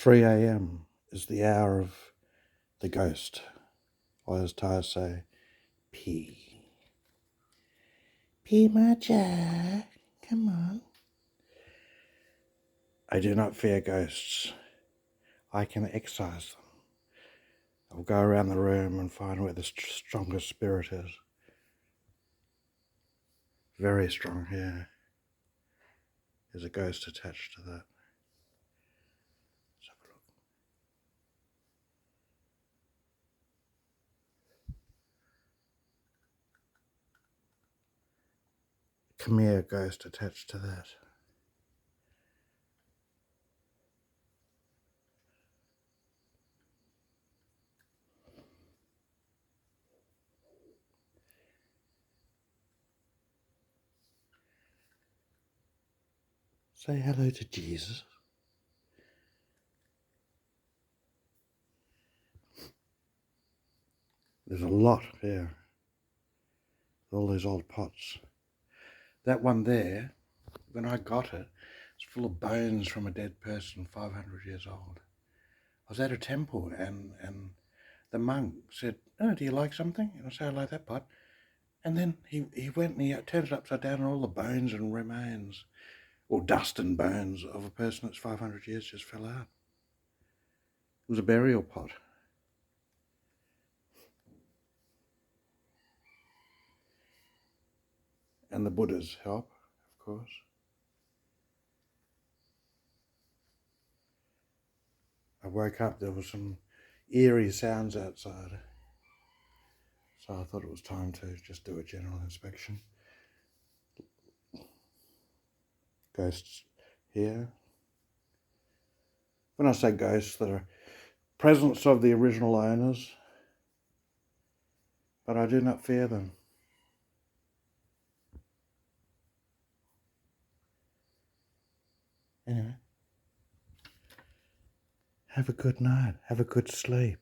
3 a.m. is the hour of the ghost, or as Tyre say, pee. Pee my Jack, come on. I do not fear ghosts. I can excise them. I'll go around the room and find where the strongest spirit is. Very strong here. There's a ghost attached to that. Let's have a look. Khmer ghost attached to that. Say hello to Jesus. There's a lot here. All these old pots. That one there, when I got it, it's full of bones from a dead person 500 years old. I was at a temple and the monk said, "Oh, do you like something?" And I said, "I like that pot." And then he went and he turned it upside down and all the bones and remains, or dust and bones of a person that's 500 years just fell out. It was a burial pot. And the Buddha's help, of course. I woke up, there was some eerie sounds outside. So I thought it was time to just do a general inspection. Ghosts here. When I say ghosts, they're presence of the original owners, but I do not fear them. Anyway, have a good night, have a good sleep.